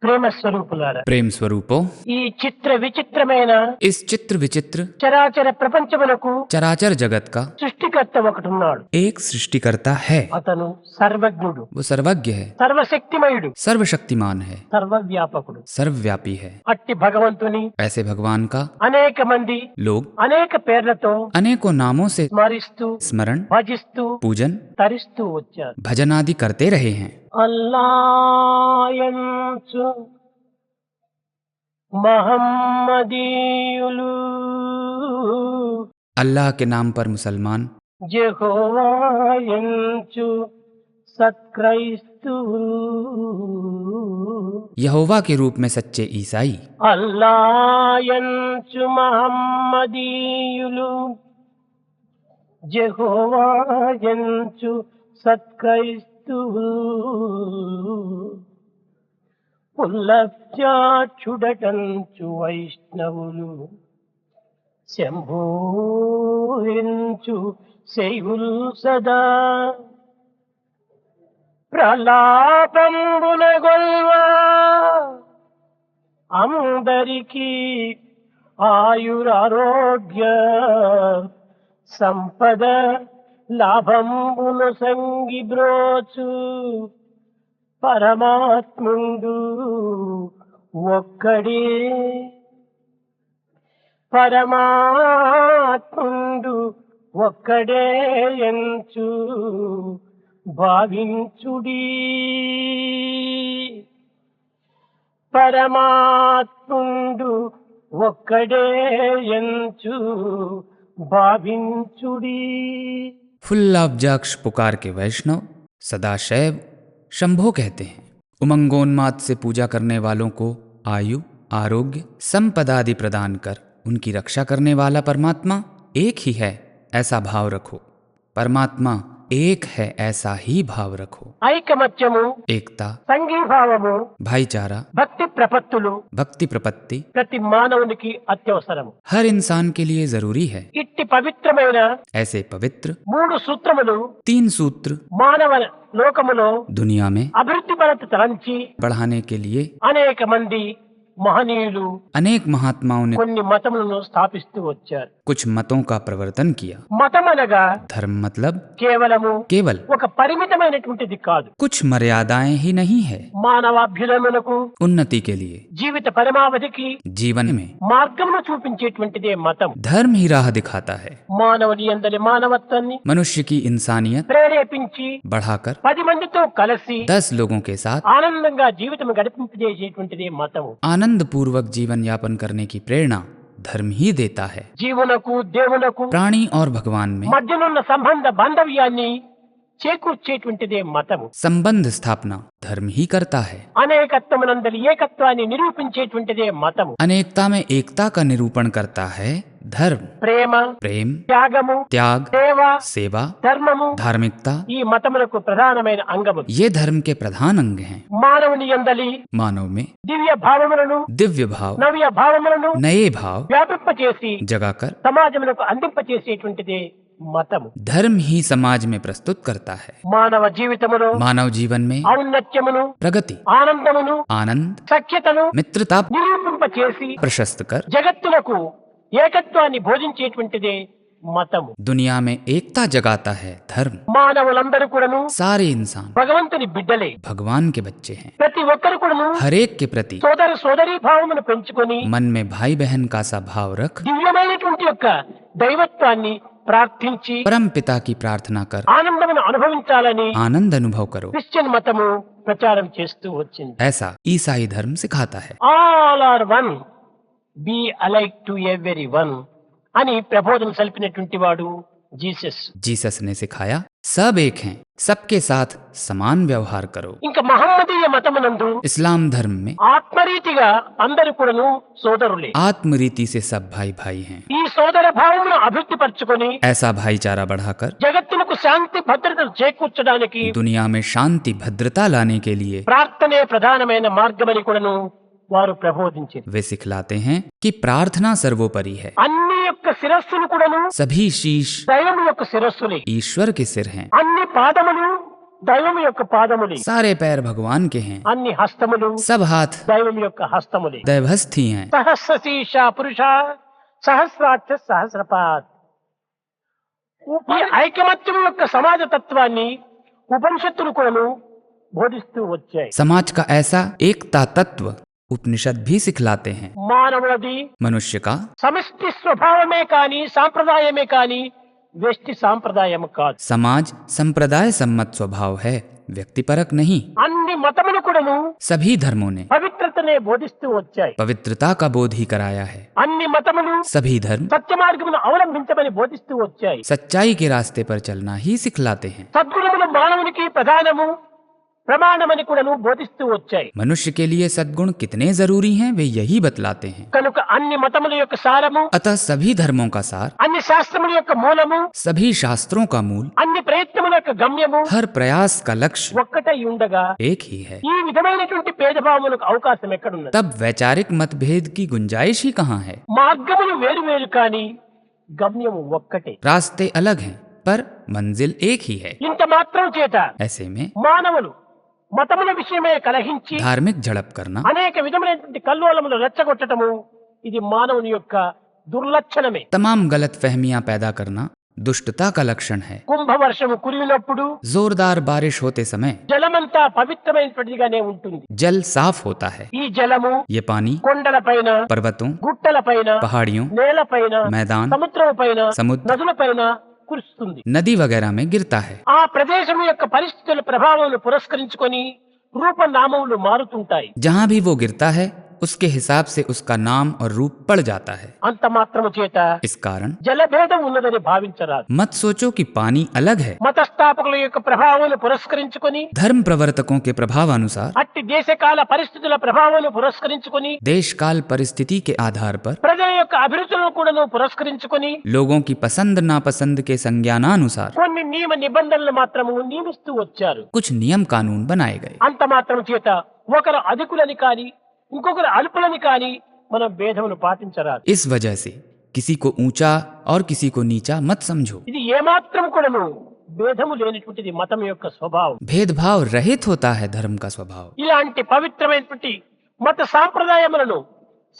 ప్రేమ స్వరూపులారా, प्रेम स्वरूपों, ఈ చిత్ర విచిత్రమైన इस चित्र विचित्र చరాచర ప్రపంచమునకు चराचर जगत का సృష్టికర్త ఒకటున్నాడు. एक सृष्टिकर्ता है। అతను సర్వజ్ఞుడు, वो सर्वज्ञ है, సర్వశక్తిమయుడు, सर्वशक्तिमान है, సర్వవ్యాపకుడు. सर्वव्यापी है। అట్టి భగవంతుని ऐसे भगवान का అనేక మంది लोग అనేక పేర్లతో अनेकों नामों से స్మరిస్తూ स्मरण, భజిస్తూ पूजन, తరిస్తూ వచ్చారు. भजन आदि करते रहे हैं। అల్లాయంచు మహమ్మదీయులు, अल्लाह के नाम पर मुसलमान, యెహోవాయంచు సత్క్రైస్తవులు, यहोवा के रूप में सच्चे ईसाई, అల్లాయంచు మహమ్మదీయులు, యెహోవాయంచు సత్క్రైస్తవులు, పుల్లత్యాచుడటంచు వైష్ణవులు, శంభూరించు శైవుల్ సదా, ప్రలాపంబున గొల్వా అందరికీ ఆయురారోగ్య సంపద లాభంబున సంగి బ్రోచు పరమాత్ముండు ఒక్కడే, పరమాత్ముండు ఒక్కడే ఎంచు భావించుడి, పరమాత్ముండు ఒక్కడే ఎంచు భావించుడి. फुल्लाब्जाक्ष पुकार के वैष्णव सदाशैव शंभो कहते हैं। उमंगोन्माद से पूजा करने वालों को आयु, आरोग्य, संपदा आदि प्रदान कर उनकी रक्षा करने वाला परमात्मा एक ही है, ऐसा भाव रखो। परमात्मा एक है, ऐसा ही भाव रखो। ఐకమత్యము, एकता, సంఘీభావము, भाईचारा, భక్తి ప్రపత్తులు भक्ति प्रपत्ति ప్రతి మానవునికి అత్యవసరము. हर इंसान के लिए जरूरी है। ఇట్టి పవిత్రమైన ऐसे पवित्र 3 సూత్రములు 3 सूत्र మానవ లోకములో दुनिया में అభివృద్ధి పరత తలంచి बढ़ाने के लिए అనేక మంది మహనీయులు अनेक महात्माओं ने కొన్ని మతములను స్థాపిస్తూ వచ్చారు. कुछ मतों का प्रवर्तन किया। మతం అనగా धर्म मतलब కేవలము केवल ఒక పరిమితమైనటువంటిది కాదు. कुछ मर्यादाएं ही नहीं है। మానవాభ్యుదయమునకు, उन्नति के लिए, జీవిత పరమావధికి जीवन में మార్గమును చూపించేటువంటిదే మతం. धर्म ही राह दिखाता है। మానవుని అందరి మానవత్వాన్ని मनुष्य की इंसानियत ప్రేరేపించి बढ़ाकर 10 మందితో కలిసి 10 लोगों के साथ ఆనందంగా జీవితం గడిపించేటువంటిదే మతము. आनंद पूर्वक जीवन यापन करने की प्रेरणा धर्म ही देता है। జీవునకు దేవునకు प्राणी और भगवान में మధ్యనున్న సంబంధ బాంధవ్యాన్ని చేకూర్చేటువంటిదే మతము. संबंध स्थापना धर्म ही करता है। అనేకత్వమునందలి ఏకత్వాన్ని నిరూపించేటువంటిదే మతము. अनेकता में एकता का निरूपण करता है धर्म। ప్రేమ, प्रेम, త్యాగము, त्याग, సేవ, सेवा, ధర్మము धार्मिकता ఈ మతములకు ప్రధానమైన అంగములు. ये धर्म के प्रधान अंग हैं। మానవుని యందలి मानव में దివ్య భావములను, दिव्य भाव, నవ్య భావములను नए भाव వ్యాపింపచేసి जगाकर సమాజములకు అందింపచేసేటువంటిదే మతము. धर्म ही समाज में प्रस्तुत करता है। మానవ జీవితములో मानव जीवन में ఔన్నత్యమును, प्रगति, ఆనందమును, आनंद, సఖ్యతను मित्रता నిరూపింపచేసి प्रशस्त कर జగత్తులకు ఏకత్వాన్ని బోధించేటువంటిదే మతము. दुनिया में एकता जगाता है धर्म। మానవులందరూ కూడాను सारे इंसान భగవంతుని బిడ్డలే. भगवान के बच्चे हैं। ప్రతి ఒక్కరు కూడాను हर एक के प्रति సోదర సోదరీ భావమును పెంచుకొని मन में भाई बहन का सा भाव रख దివ్యమైనటువంటి యొక్క దైవత్వాన్ని ప్రార్థించి परम पिता की प्रार्थना कर ఆనందమును అనుభవించాలని आनंद अनुभव करो। క్రిస్టియన్ మతము ప్రచారం చేస్తూ వచ్చింది. ऐसा ईसाई धर्म सिखाता है। All are one, be alike to every one అని ప్రబోధన సల్పినటువంటి వాడు జీసస్. जीसस ने सिखाया सब एक हैं, सबके साथ समान व्यवहार करो। ఇంకా మహమ్మదీయ మతమునందు इस्लाम धर्म में ఆత్మరీతిగా అందరూ కూడాను సోదరులే. आत्मरीति से सब भाई भाई हैं। ఈ సోదర భావమును అభివృద్ధి పరచుకొని ऐसा भाईचारा बढ़ाकर జగత్తునకు శాంతి భద్రతను చేకూర్చడానికి दुनिया में शांति भद्रता लाने के लिए ప్రార్థనే ప్రధానమైన మార్గమని కూడాను వారు ప్రబోధించారు. वे सिखलाते हैं कि प्रार्थना सर्वोपरि है। అన్ని యొక్క శిరస్సులు కూడాను सभी शीश దైవం యొక్క శిరస్సులే. ईश्वर के सिर हैं। అన్ని పాదములు దైవం యొక్క పాదములే, सारे पैर भगवान के हैं, అన్ని హస్తములు सब हाथ దైవం యొక్క హస్తములే. दैवहस्त ही हैं। సహస్రశీర్ష పురుష సహస్రాక్ష సహస్రపాద్. ఈ ఐకమత్యం యొక్క సమాజ తత్వాన్ని ఉపనిషత్తులు కూడాను బోధిస్తూ వచ్చాయి. समाज का ऐसा एकता तत्व उपनिषद भी सिखलाते हैं। మానవులది मनुष्य का సమిష్టి స్వభావమే కాని సాంప్రదాయమే కాని వ్యష్టి సాంప్రదాయం కాదు. समाज संप्रदाय सम्मत स्वभाव है, व्यक्तिपरक नहीं। అన్ని మతములు కూడాను सभी धर्मों ने పవిత్రతనే బోధిస్తూ వచ్చాయి. पवित्रता का बोध ही कराया है। అన్ని మతములు सभी धर्म సత్య మార్గమును అవలంబించమని బోధిస్తూ వచ్చాయి. सच्चाई के रास्ते पर चलना ही सिखलाते हैं। సద్గుణములు మానవునికి ప్రధానము ప్రమాణమని కూడాను బోధిస్తూ వచ్చాయి. मनुष्य के लिए सद्गुण कितने जरूरी हैं वे यही बतलाते हैं। కనుక అన్ని మతముల యొక్క సారము, अतः सभी धर्मों का सार, అన్ని శాస్త్రముల యొక్క మూలము, सभी शास्त्रों का मूल, అన్ని ప్రయత్నముల యొక్క గమ్యము हर प्रयास का लक्ष्य ఒక్కటై ఉండగా एक ही है। ఈ విధమైనటువంటి భేదభావములకు అవకాశం ఎక్కడున్నది? तब वैचारिक मतभेद की गुंजाइश ही कहाँ है। మార్గములు వేరు వేరు కానీ గమ్యము ఒక్కటే. रास्ते अलग हैं पर मंजिल एक ही है। ఇంత మాత్రం చేత ऐसे में మానవులు మతముల విషయమే కలహించి धार्मिक झड़प करना, అనేక విధమైనటువంటి కల్లోలములు రెచ్చగొట్టడము ఇది మానవుని యొక్క దుర్లక్షణమే. तमाम गलत फहमियां पैदा करना दुष्टता का लक्षण है। కుంభవర్షము కురివినప్పుడు जोरदार बारिश होते समय జలమంతా పవిత్రమైనటువంటిదిగానే ఉంటుంది. जल साफ होता है। ఈ జలము ये पानी కొండలపైన, पर्वतों, గుట్టలపైన, पहाड़ियों, నేలపైన, मैदान, సముద్రముపైన, समुद्र, నదులపైన కురుస్తుంది. नदी वगैरह में गिरता है। ఆ ప్రదేశం యొక్క పరిస్థితుల ప్రభావం పురస్కరించుకొని రూపనామములు మారుతుంటాయి. जहाँ भी वो गिरता है उसके हिसाब से उसका नाम और रूप पड़ जाता है। అంత మాత్రము చేత इस कारण జలభేదం ఉన్నదని భావించరాదు. मत सोचो कि पानी अलग है। మతస్థాపకుల యొక్క ప్రభావం పురస్కరించుకొని, धर्म प्रवर्तकों के प्रभावानुसार, అట్టి దేశకాల పరిస్థితుల ప్రభావం పురస్కరించుకొని, देश काल परिस्थिति के आधार पर, ప్రజల యొక్క అభిరుచులను కూడా పురస్కరించుకొని लोगों की पसंद नापसंद के संज्ञानानुसार కొన్ని నియమ నిబంధనలు మాత్రము నియమిస్తూ వచ్చారు. कुछ नियम कानून बनाए गए। అంత మాత్రం చేత ఒకరు అధికులని కాని ఇంకొకరు అల్పులని కాని మనం భేదమును పాటించరాదు. इस वजह से किसी को ऊंचा और किसी को नीचा मत समझो। ఇది ఏమాత్రం కూడాను భేదము లేనిటువంటిది మతం యొక్క స్వభావం. भेदभाव रहित होता है धर्म का स्वभाव। ఇలాంటి పవిత్రమైనటువంటి మత సాంప్రదాయములను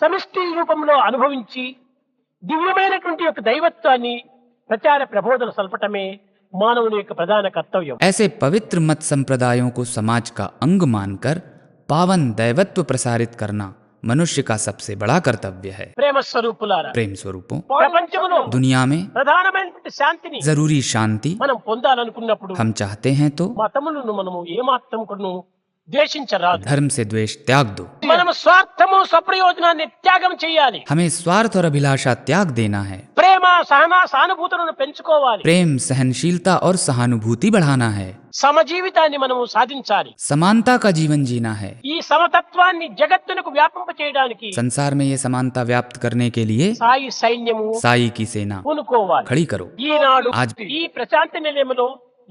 సమిష్టి రూపంలో అనుభవించి దివ్యమైనటువంటి యొక్క దైవత్వాన్ని ప్రచార ప్రబోధన సల్పటమే మానవుని యొక్క ప్రధాన కర్తవ్యం. ऐसे पवित्र मत संप्रदायों को समाज का अंग मानकर पावन दैवत्व प्रसारित करना मनुष्य का सबसे बड़ा कर्तव्य है। ప్రేమ స్వరూపులారా, प्रेम स्वरूपों, ప్రపంచంలో दुनिया में ప్రధానమైనటువంటి శాంతిని जरूरी शांति మనం పొందాలనుకున్నప్పుడు हम चाहते हैं तो మతములను మనము ఏమాత్రం కూడా ద్వేషించరాదు. धर्म से द्वेष त्याग दो। మనము స్వార్థము స్వప్రయోజనాన్ని త్యాగం చేయాలి. हमें स्वार्थ और अभिलाषा त्याग देना है। ప్రేమ సహన సానుభూతులను పెంచుకోవాలి. प्रेम, सहनशीलता और सहानुभूति बढ़ाना है। సమజీవితాన్ని మనము సాధించాలి. समानता का जीवन जीना है। ఈ సమతత్వాన్ని జగత్తునకు వ్యాపింప చేయడానికి संसार में ये समानता व्याप्त करने के लिए సాయి సైన్యము साई की सेना పూనుకోవాలి. खड़ी करो। ఈనాడు आज ఈ ప్రశాంతి నిలయంలో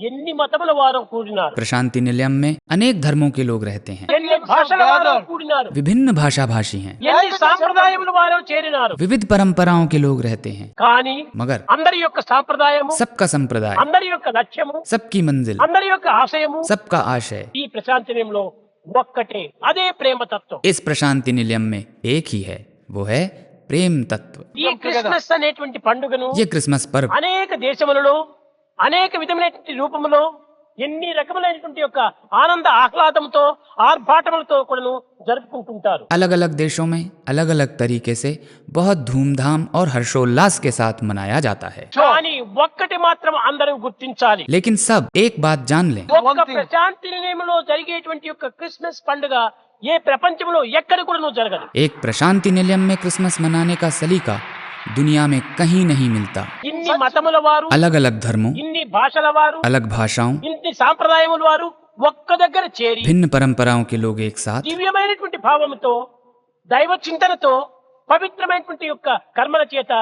ఎన్ని మతముల వారు కూడినారు, प्रशांति निलयम में अनेक धर्मों के लोग रहते हैं। ఎన్ని భాషల వారు కూడినారు, विभिन्न भाषा भाषी हैं। ఎన్ని సాంప్రదాయముల వారు చేరినారు. विविध परंपराओं के लोग रहते हैं, కానీ मगर అందరి యొక్క సాంప్రదాయము, सबका संप्रदाय, అందరి యొక్క లక్ష్యము, सबकी मंजिल, అందరి యొక్క ఆశయము सबका आशय ఈ ప్రశాంతి నిలయంలో ఒక్కటే. అదే ప్రేమ తత్వం. इस प्रशांति निलयम में एक ही है, वो है प्रेम तत्व। ఈ క్రిస్మస్ అనేటువంటి పండుగను ये क्रिसमस पर्व అనేక దేశములలో అనేక విధమైనటువంటి రూపములో ఎన్ని రకములైనటువంటి యొక్క ఆనంద ఆహ్లాదంతో ఆర్భాటములతో కూడా జరుపుకుంటుంటారు. अलग अलग देशों में अलग अलग तरीके से बहुत धूमधाम और हर्षोल्लास के साथ मनाया जाता है। కానీ ఒక్కటి మాత్రం అందరూ గుర్తించాలి. लेकिन सब एक बात जान लें, ఒక్క ప్రశాంతి నిలయంలో జరిగేటువంటి యొక్క క్రిస్మస్ పండుగ ఏ ప్రపంచంలో ఎక్కడ కూడా జరగదు. एक प्रशांति निलयम में क्रिसमस मनाने का सलीका दुनिया में कहीं नहीं मिलता। ఇన్ని మతముల వారు, अलग अलग धर्मों, ఇన్ని భాషల వారు, अलग भाषाओं, ఇన్ని సాంప్రదాయముల వారు ఒక్క దగ్గర చేరి भिन्न परंपराओं के लोग एक साथ దివ్యమైనటువంటి భావముతో దైవ చింతనతో పవిత్రమైనటువంటి యొక్క కర్మల చేత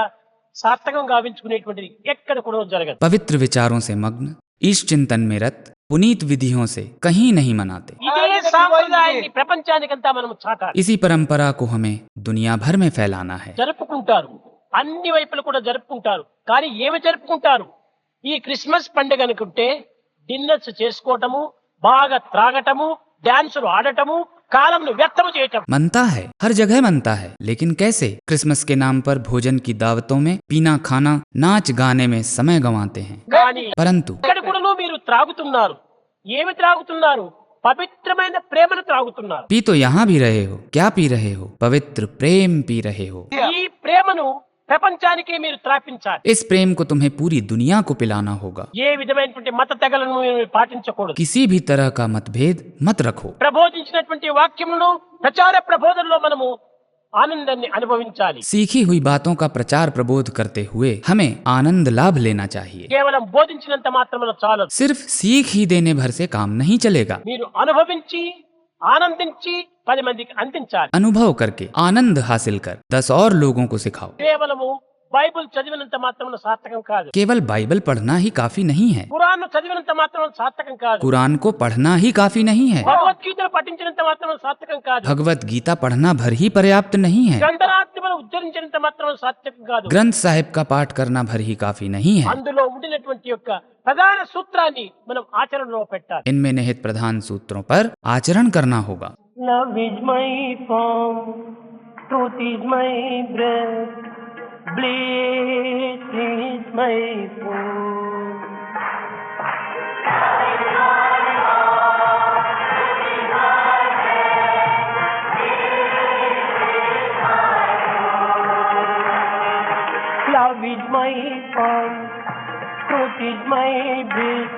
సార్థకం గావించుకునేటువంటిది ఎక్కడ కూడా జరగదు. पवित्र विचारों से मग्न, ईश चिंतन में रत, पुनीत विधियों से कहीं नहीं मनाते। ఇదే సాంప్రదాయాన్ని ప్రపంచానికంతా మనం చాటాలి. इसी परंपरा को हमें दुनिया भर में फैलाना है। జరుపుకుంటారు, అన్ని వైపులు కూడా జరుపుకుంటారు. కానీ ఏమి జరుపుకుంటారు? ఈ క్రిస్మస్ పండుగ అనుకుంటే డిన్నర్స్ చేసుకోవటము, బాగా త్రాగటము, డాన్సులు ఆడటము, కాలంను వ్యర్థము చేయటం. मनता है, हर जगह मनता है, लेकिन कैसे? क्रिसमस के नाम पर भोजन की दावतों में पीना खाना नाच गाने में समय गंवाते हैं। కానీ परंतु ఇక్కడ కూడా మీరు త్రాగుతున్నారు. ఏమి త్రాగుతున్నారు? పవిత్రమైన ప్రేమను త్రాగుతున్నారు. पी तो यहाँ भी रहे हो, क्या पी रहे हो? पवित्र प्रेम पी रहे हो। ఈ ప్రేమను ప్రపంచానికి మీరు త్రాపించాలి. इस प्रेम को तुम्हें पूरी दुनिया को पिलाना होगा। ఏ విధమైనటువంటి మత తెగలను మీరు పాటించకూడదు. किसी भी तरह का मतभेद मत रखो। ప్రబోధించినటువంటి వాక్యములను ప్రచార ప్రబోధనలో మనము ఆనందాన్ని అనుభవించాలి. सीखी हुई बातों का प्रचार प्रबोध करते हुए हमें आनंद लाभ लेना चाहिए। కేవలం బోధించినంత మాత్రమే చాలదు. सिर्फ सीख ही देने भर से काम नहीं चलेगा। మీరు అనుభవించి ఆనందించి 10 మందికి అందించాలి. अनुभव करके आनंद हासिल कर 10 और लोगों को सिखाओ। కేవలము బైబిల్ చదివినంత మాత్రమే సార్థకం కాదు. केवल बाइबल पढ़ना ही काफी नहीं है। ఖురాన్ చదివినంత మాత్రమే సార్థకం కాదు. कुरान को पढ़ना ही काफी नहीं है। భగవద్గీతను పఠించినంత మాత్రమే సార్థకం కాదు. भगवत गीता पढ़ना भर ही पर्याप्त नहीं है। గ్రంథరాత్మను ఉచ్చరించినంత మాత్రమే సార్థకం కాదు. ग्रंथ साहिब का पाठ करना भर ही काफी नहीं है। అందులో ఉండినటువంటి యొక్క ప్రధాన సూత్రాన్ని మనం ఆచరణలో పెట్టాలి. इनमें निहित प्रधान सूत्रों पर आचरण करना होगा। Love is my form, truth is my breath, bliss is my food. Love is my form, truth is my breath,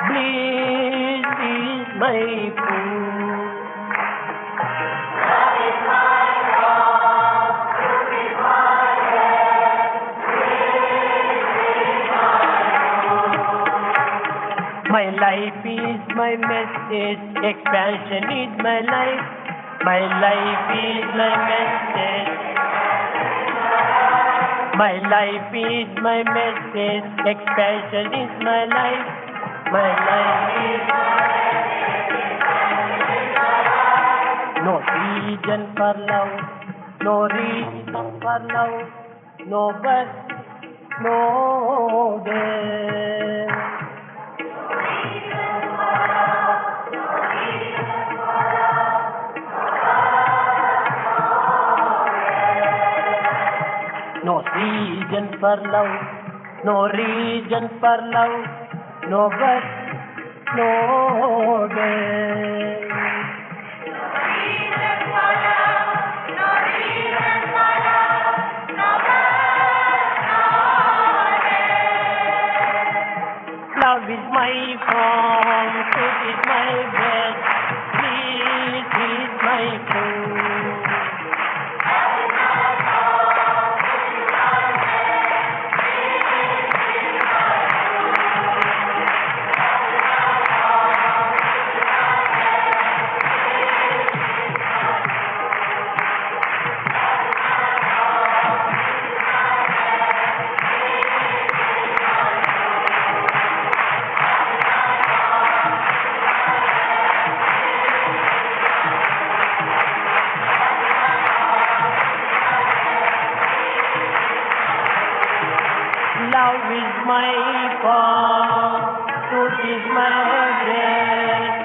bliss is my food. My life is my message, expansion is my life. My life is my message. My life is my message, expansion is my life. My life is no reason for love, no reason for love, no birth, no death. No reason for love, no reason for love, no birth, no death. Love is my form, truth is my breath, peace is my food. Love is my form, truth is my breath,